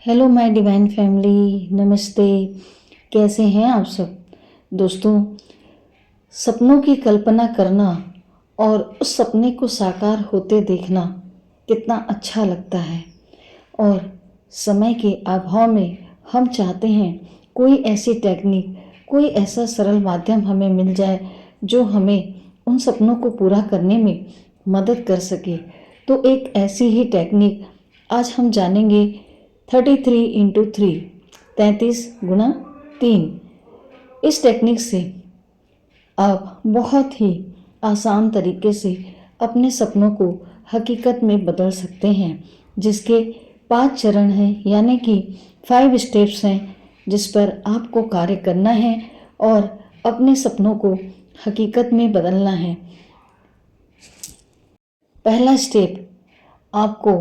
Hello my divine family, नमस्ते। कैसे हैं आप सब दोस्तों। सपनों की कल्पना करना और उस सपने को साकार होते देखना कितना अच्छा लगता है। और समय के अभाव में हम चाहते हैं कोई ऐसी टेक्निक, कोई ऐसा सरल माध्यम हमें मिल जाए जो हमें उन सपनों को पूरा करने में मदद कर सके। तो एक ऐसी ही टेक्निक आज हम जानेंगे। 33 × 3, 33 × 3। इस टेक्निक से आप बहुत ही आसान तरीके से अपने सपनों को हकीकत में बदल सकते हैं, जिसके 5 चरण हैं, यानी कि 5 स्टेप्स हैं जिस पर आपको कार्य करना है और अपने सपनों को हकीकत में बदलना है। पहला स्टेप, आपको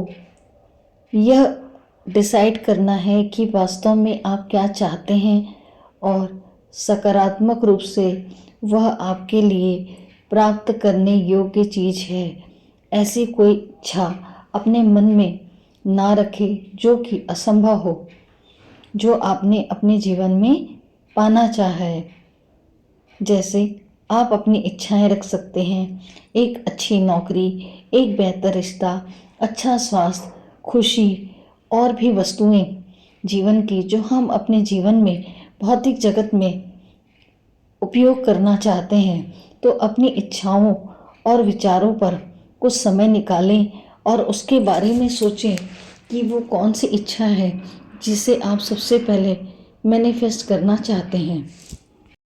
यह डिसाइड करना है कि वास्तव में आप क्या चाहते हैं और सकारात्मक रूप से वह आपके लिए प्राप्त करने योग्य चीज़ है। ऐसी कोई इच्छा अपने मन में ना रखें जो कि असंभव हो, जो आपने अपने जीवन में पाना चाहा है। जैसे आप अपनी इच्छाएं रख सकते हैं, एक अच्छी नौकरी, एक बेहतर रिश्ता, अच्छा स्वास्थ्य, खुशी और भी वस्तुएं जीवन की जो हम अपने जीवन में भौतिक जगत में उपयोग करना चाहते हैं। तो अपनी इच्छाओं और विचारों पर कुछ समय निकालें और उसके बारे में सोचें कि वो कौन सी इच्छा है जिसे आप सबसे पहले मैनिफेस्ट करना चाहते हैं।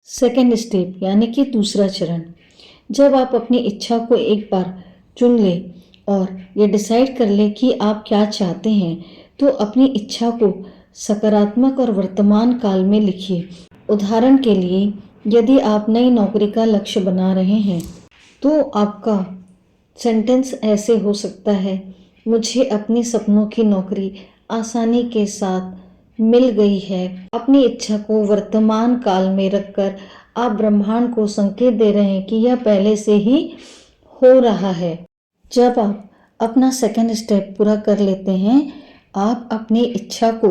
सेकेंड स्टेप, यानी कि दूसरा चरण, जब आप अपनी इच्छा को एक बार चुन लें और ये डिसाइड कर लें कि आप क्या चाहते हैं, तो अपनी इच्छा को सकारात्मक और वर्तमान काल में लिखिए। उदाहरण के लिए, यदि आप नई नौकरी का लक्ष्य बना रहे हैं तो आपका सेंटेंस ऐसे हो सकता है, मुझे अपने सपनों की नौकरी आसानी के साथ मिल गई है। अपनी इच्छा को वर्तमान काल में रखकर आप ब्रह्मांड को संकेत दे रहे हैं कि यह पहले से ही हो रहा है। जब आप अपना सेकंड स्टेप पूरा कर लेते हैं, आप अपनी इच्छा को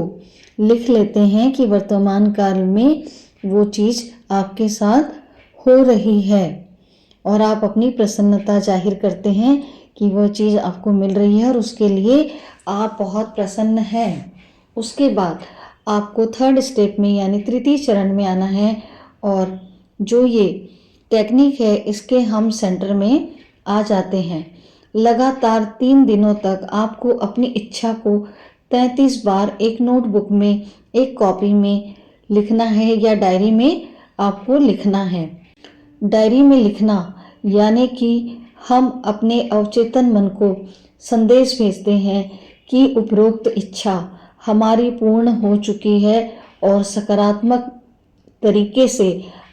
लिख लेते हैं कि वर्तमान काल में वो चीज़ आपके साथ हो रही है और आप अपनी प्रसन्नता जाहिर करते हैं कि वह चीज़ आपको मिल रही है और उसके लिए आप बहुत प्रसन्न हैं। उसके बाद आपको थर्ड स्टेप में यानी तृतीय चरण में आना है और जो ये टेक्निक है इसके हम सेंटर में आ जाते हैं। लगातार 3 दिनों तक आपको अपनी इच्छा को 33 बार एक नोटबुक में, एक कॉपी में लिखना है या डायरी में आपको लिखना है। डायरी में लिखना यानी कि हम अपने अवचेतन मन को संदेश भेजते हैं कि उपरोक्त इच्छा हमारी पूर्ण हो चुकी है और सकारात्मक तरीके से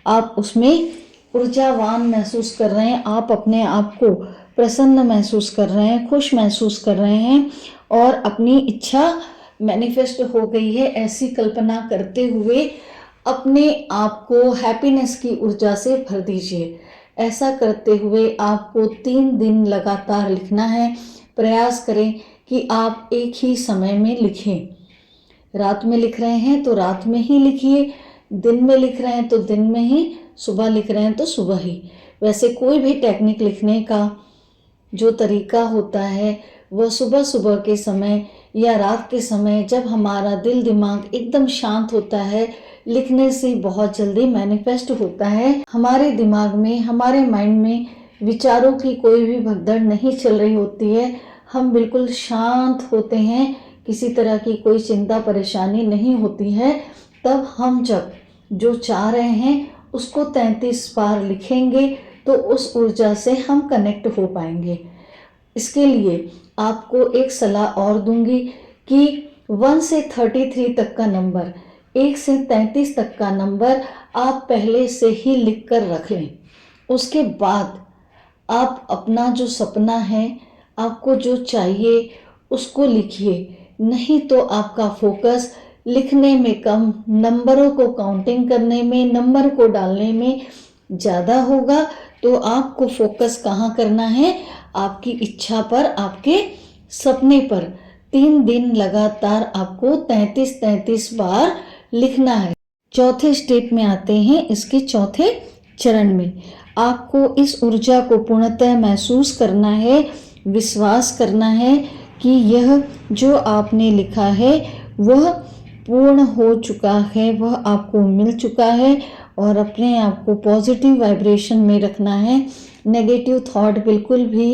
आप उसमें ऊर्जावान महसूस कर रहे हैं, आप अपने आप को प्रसन्न महसूस कर रहे हैं, खुश महसूस कर रहे हैं और अपनी इच्छा मैनिफेस्ट हो गई है ऐसी कल्पना करते हुए अपने आप को हैप्पीनेस की ऊर्जा से भर दीजिए। ऐसा करते हुए आपको 3 दिन लगातार लिखना है। प्रयास करें कि आप एक ही समय में लिखें। रात में लिख रहे हैं तो रात में ही लिखिए, दिन में लिख रहे हैं तो दिन में ही, सुबह लिख रहे हैं तो सुबह ही। वैसे कोई भी टेक्निक लिखने का जो तरीका होता है वह सुबह सुबह के समय या रात के समय जब हमारा दिल दिमाग एकदम शांत होता है, लिखने से बहुत जल्दी मैनिफेस्ट होता है। हमारे दिमाग में, हमारे माइंड में विचारों की कोई भी भगदड़ नहीं चल रही होती है। हम बिल्कुल शांत होते हैं, किसी तरह की कोई चिंता परेशानी नहीं होती है। तब हम जब जो चाह रहे हैं उसको 33 बार लिखेंगे तो उस ऊर्जा से हम कनेक्ट हो पाएंगे। इसके लिए आपको एक सलाह और दूंगी कि 1 से 33 तक का नंबर, 1 से 33 तक का नंबर आप पहले से ही लिख कर रख लें। उसके बाद आप अपना जो सपना है, आपको जो चाहिए उसको लिखिए। नहीं तो आपका फोकस लिखने में कम, नंबरों को काउंटिंग करने में, नंबर को डालने में ज़्यादा होगा। तो आपको फोकस कहाँ करना है? आपकी इच्छा पर, आपके सपने पर। 3 दिन लगातार आपको 33 बार लिखना है। चौथे स्टेप में आते हैं, इसके चौथे चरण में आपको इस ऊर्जा को पूर्णतः महसूस करना है, विश्वास करना है कि यह जो आपने लिखा है वह पूर्ण हो चुका है, वह आपको मिल चुका है। और अपने आप को पॉजिटिव वाइब्रेशन में रखना है। नेगेटिव थॉट बिल्कुल भी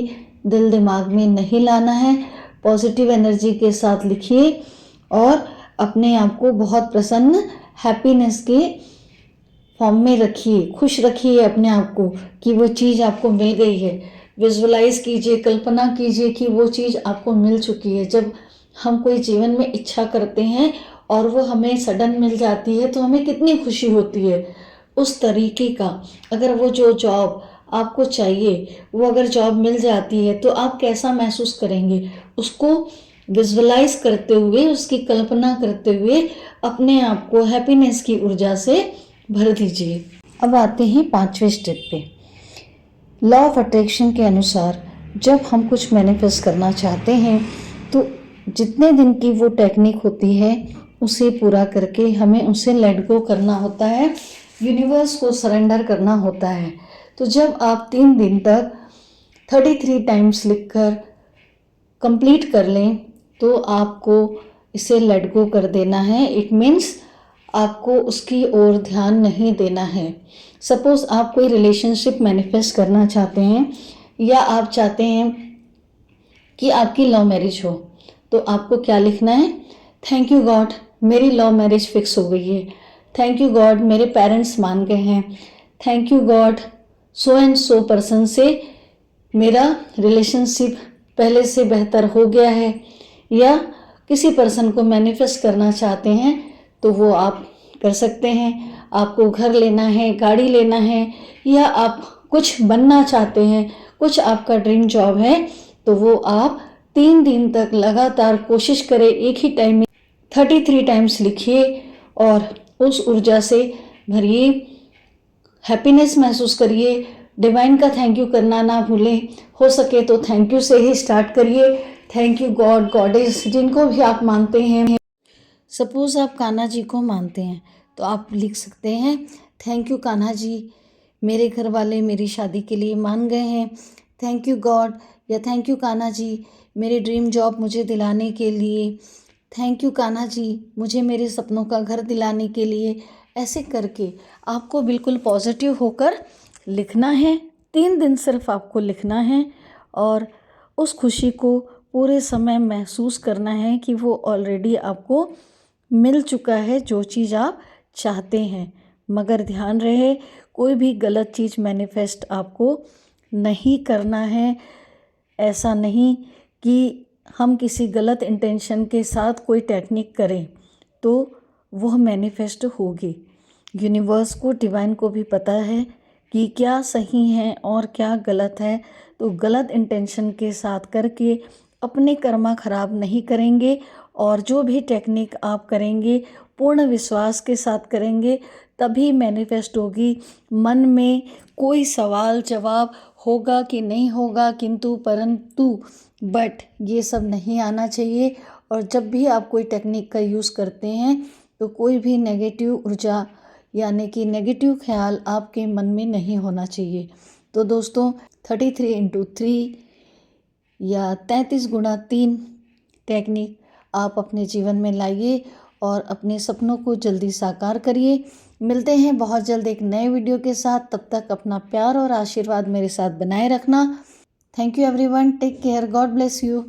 दिल दिमाग में नहीं लाना है। पॉजिटिव एनर्जी के साथ लिखिए और अपने आप को बहुत प्रसन्न, हैप्पीनेस के फॉर्म में रखिए। खुश रखिए अपने आप को कि वो चीज़ आपको मिल गई है। विजुअलाइज कीजिए, कल्पना कीजिए कि वो चीज़ आपको मिल चुकी है। जब हम कोई जीवन में इच्छा करते हैं और वो हमें सडन मिल जाती है तो हमें कितनी खुशी होती है। उस तरीके का अगर वो जो जॉब आपको चाहिए वो अगर जॉब मिल जाती है तो आप कैसा महसूस करेंगे, उसको विजुअलाइज करते हुए, उसकी कल्पना करते हुए अपने आप को हैप्पीनेस की ऊर्जा से भर दीजिए। अब आते हैं 5वें स्टेप पे। लॉ ऑफ अट्रैक्शन के अनुसार जब हम कुछ मैनिफेस्ट करना चाहते हैं तो जितने दिन की वो टेक्निक होती है उसे पूरा करके हमें उसे लेट गो करना होता है, यूनिवर्स को सरेंडर करना होता है। तो जब आप 3 दिन तक 33 टाइम्स लिखकर कंप्लीट कर लें तो आपको इसे लेट गो कर देना है। इट मीन्स आपको उसकी ओर ध्यान नहीं देना है। सपोज आप कोई रिलेशनशिप मैनिफेस्ट करना चाहते हैं या आप चाहते हैं कि आपकी लव मैरिज हो, तो आपको क्या लिखना है? थैंक यू गॉड, मेरी लव मैरिज फिक्स हो गई है। थैंक यू गॉड, मेरे पेरेंट्स मान गए हैं। Thank you God, so and so person से मेरा रिलेशनशिप पहले से बेहतर हो गया है। या किसी पर्सन को मैनिफेस्ट करना चाहते हैं तो वो आप कर सकते हैं। आपको घर लेना है, गाड़ी लेना है, या आप कुछ बनना चाहते हैं, कुछ आपका ड्रीम जॉब है, तो वो आप 3 दिन तक लगातार कोशिश करें, एक ही टाइम में 33 टाइम्स लिखिए और उस ऊर्जा से भरिए, हैप्पीनेस महसूस करिए। डिवाइन का थैंक यू करना ना भूलें। हो सके तो थैंक यू से ही स्टार्ट करिए। थैंक यू गॉड, गॉडेस, जिनको भी आप मानते हैं। सपोज आप कान्हा जी को मानते हैं तो आप लिख सकते हैं, थैंक यू कान्हा जी, मेरे घर वाले मेरी शादी के लिए मान गए हैं। थैंक यू गॉड, या थैंक यू कान्हा जी, मेरे ड्रीम जॉब मुझे दिलाने के लिए। थैंक यू कान्हा जी, मुझे मेरे सपनों का घर दिलाने के लिए। ऐसे करके आपको बिल्कुल पॉजिटिव होकर लिखना है। 3 दिन सिर्फ आपको लिखना है और उस खुशी को पूरे समय महसूस करना है कि वो ऑलरेडी आपको मिल चुका है, जो चीज़ आप चाहते हैं। मगर ध्यान रहे, कोई भी गलत चीज़ मैनिफेस्ट आपको नहीं करना है। ऐसा नहीं कि हम किसी गलत इंटेंशन के साथ कोई टेक्निक करें तो वह मैनिफेस्ट होगी। यूनिवर्स को, डिवाइन को भी पता है कि क्या सही है और क्या गलत है। तो गलत इंटेंशन के साथ करके अपने कर्मा खराब नहीं करेंगे और जो भी टेक्निक आप करेंगे पूर्ण विश्वास के साथ करेंगे तभी मैनिफेस्ट होगी। मन में कोई सवाल जवाब होगा कि नहीं होगा, किंतु परंतु बट ये सब नहीं आना चाहिए। और जब भी आप कोई टेक्निक का यूज़ करते हैं तो कोई भी नेगेटिव ऊर्जा यानी कि नेगेटिव ख्याल आपके मन में नहीं होना चाहिए। तो दोस्तों 33x3 या 33x3 टेक्निक आप अपने जीवन में लाइए और अपने सपनों को जल्दी साकार करिए। मिलते हैं बहुत जल्द एक नए वीडियो के साथ। तब तक अपना प्यार और आशीर्वाद मेरे साथ बनाए रखना। Thank you everyone, take care, God bless you.